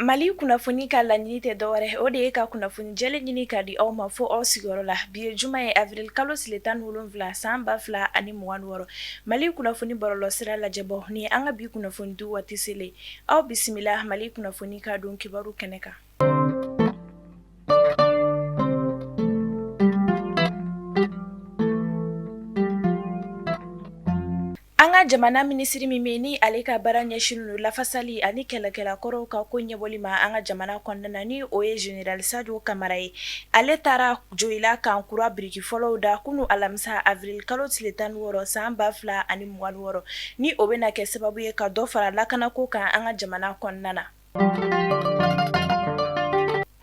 Mali kunnafoni ka laɲini tɛ dɔwɛrɛ o de ye ka kunnafoni jɛlen ɲini ka di aw ma fo aw sigiyɔrɔ la bi ye juma ye avril kalo tile 17 san 2026 Mali kunnafoni bɔlɔlɔsira lajɛbɔ ni an ka bi kunnafoni di waati selen aw bisimila Mali kunnafoni ka don kibaru kɛnɛ kan. An ka jamana minisiri min bɛ ni ale ka baara ɲɛsinnen don lafasali ani kɛlɛkɛlakɔrɔw ka ko ɲɛbɔli ma an ka jamana kɔnɔna na ni o ye Général Sadiu Kamara ye ale taara Joyila camp kura biriki fɔlɔw da kunun alamisa avril kalo tile 16 san 2026 ni o bɛna kɛ sababu ye ka dɔ fara lakanako kan an ka jamana kɔnɔna na.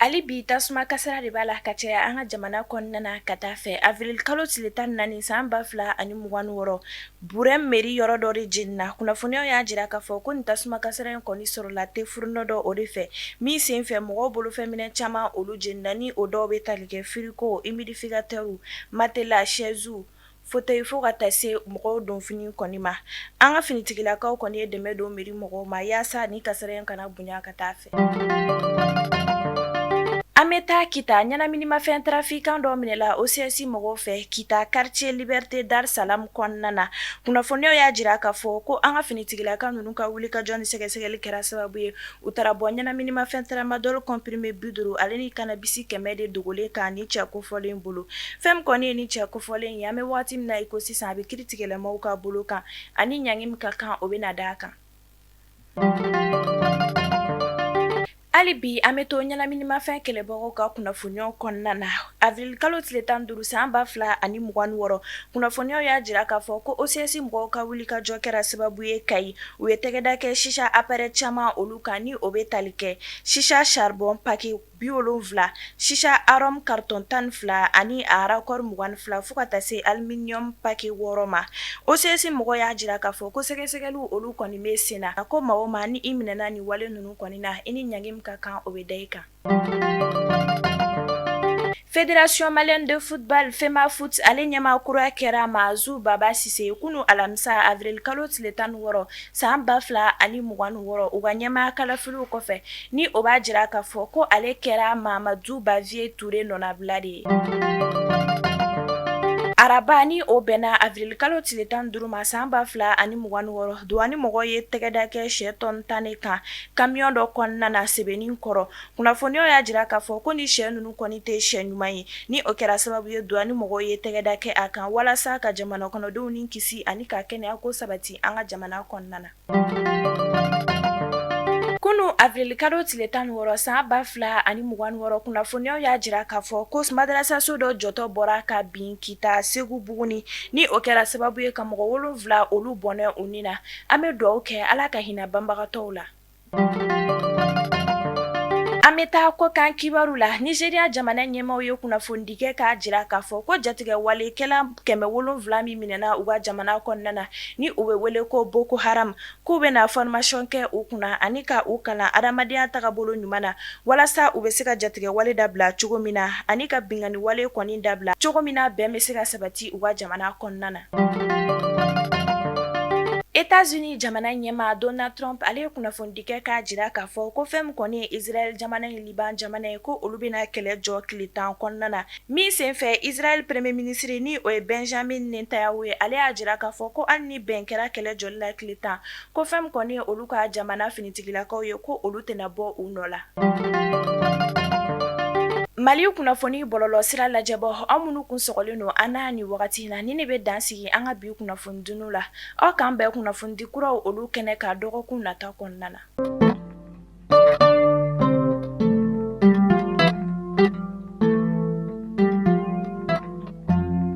Ali bi tasuma kasara de b'a la ka caya an ka jamana kɔnɔna na ka taa fɛ avril kalo tile 14 san 2026 Burɛn mairie yɔrɔ dɔ de jenina kunnafoniyaw y'a jira k'a fɔ ko nin tasuma kasara in kɔni sɔrɔla tefurunɛ dɔ o de fɛ min sen fɛ mɔgɔw bolofɛminɛ caman olu jenina ni o dɔw bɛ tali kɛ frigo humidificateur matelas chaises fauteuil fo ka taa se mɔgɔw donfini kɔni ma an ka finitigilakaw kɔni ye dɛmɛ don mairie mɔgɔw ma yaasa ni kasara in kana bonya ka taa fɛ. An bɛ taa Kita ɲɛnaminimafɛn trafiquant dɔ minɛla OCS mɔgɔw fɛ Kita quartier Liberté Dar Salam kɔnɔna na kunnafoniyaw y'a jira k'a fɔ ko an ka finitigilaka ninnu ka wulikajɔ ni sɛgɛsɛgɛli kɛra sababu ye u taara bɔ ɲɛnaminimafɛn tramadol comprimé 50 ale ni cannabis 100 de dogolen kan ni cɛ kofɔlen bolo fɛn min kɔni ye ni cɛ kofɔlen ye an bɛ waati min na i ko sisan a bɛ kiiritigɛlamaw ka bolo kan ani ɲangi min ka kan o bɛna d'a kan. Hali bi an bɛ to ɲɛnaminimafɛn kɛlɛbagaw ka kunnafoniyaw kɔnɔna na avril kalo tile 15 san 2026 kunnafoniyaw y'a jira k'a fɔ ko OCS mɔgɔw ka wulikajɔ kɛra sababu ye Kayi u ye tɛgɛda kɛ shisha appareil caman olu kan ni o bɛ tali kɛ shisha charbon paquet 70 shisha arôme carton 12 ani a raccord 22 fo ka taa se aluminium paquet 6 ma OCS mɔgɔw y'a jira k'a fɔ ko sɛgɛsɛgɛliw olu kɔni bɛ sen na ko maa o maa ni i minɛna ni wale ninnu kɔni na i ni ɲangi ka kan o bɛ da i kan. Fédération malienne de football FEMAFOOT ale ɲɛmaa kura kɛra Mazu Baba Sise kunun alamisa avril kalo tile 16 san 2026 u ka ɲɛmaa kalafiliw kɔfɛ ni o b'a jira k'a fɔ ko ale kɛra Mamadou Bavie Touré nɔnabila de ye. Araba ni o bɛnna avril kalo tile 15 ma san 2026 douane mɔgɔw ye tɛgɛda kɛ sɛ tɔn 10 kan camion dɔ kɔnɔna na sɛbɛnnin kɔrɔ kunnafoniyaw y'a jira k'a fɔ ko ni sɛ ninnu kɔni tɛ sɛ ɲuman ye ni o kɛra sababu ye douane mɔgɔw ye tɛgɛda kɛ a kan walasa ka jamana kɔnɔdenw ni kisi ani ka kɛnɛya ko sabati an ka jamana kɔnɔna na. Kunun avril kalo tile 16 san 2026 kunnafoniyaw y'a jira k'a fɔ ko madrasaso dɔ jɔtɔ bɔra ka bin Kita Segu Buguni ni o kɛra sababu ye ka mɔgɔ 7 olu bɔnɛ u ni na an bɛ dugawu kɛ Ala ka hinɛ banbagatɔw la. An bɛ taa kɔ kan kibaru la Nigeria jamana ɲɛmaaw ye kunnafoni kɛ k'a jira k'a fɔ ko jatigɛ walekɛla 700 min minɛna u ka jamana kɔnɔna na ni u bɛ wele ko Boko Haram k'u bɛna formation kɛ u kunna ani ka u kalan adamadenya tagabolo ɲuman na walasa u bɛ se ka jatigɛ wale dabila cogo min na ani ka bingani wale kɔni dabila cogo min na bɛn bɛ se ka sabati u ka jamana kɔnɔna na. États-Unis jamana ɲɛmaa Donald Trump ale ye kunnafoni kɛ k'a jira k'a fɔ ko fɛn min kɔni ye Israel jamana ni Liban jamana ye ko olu bɛna kɛlɛ jɔ tile 10 kɔnɔna na min sen fɛ Israel premier ministre ni o ye Benjamin Netanyahu ye ale y'a jira k'a fɔ ko hali ni bɛn kɛra kɛlɛ jɔli la tile 10 ko fɛn min kɔni ye olu ka jamana finitigilakaw ye ko olu tɛna bɔ u nɔ la. Mali kunnafoni bɔlɔlɔsira lajɛbɔ aw minnu kun sɔgɔlen don an n'a ni wagati na ni ne bɛ dan sigi an ka bi kunnafoni dunu la aw k'an bɛɛ kunnafoni di kuraw olu kɛnɛ ka dɔgɔkun nata kɔnɔna na.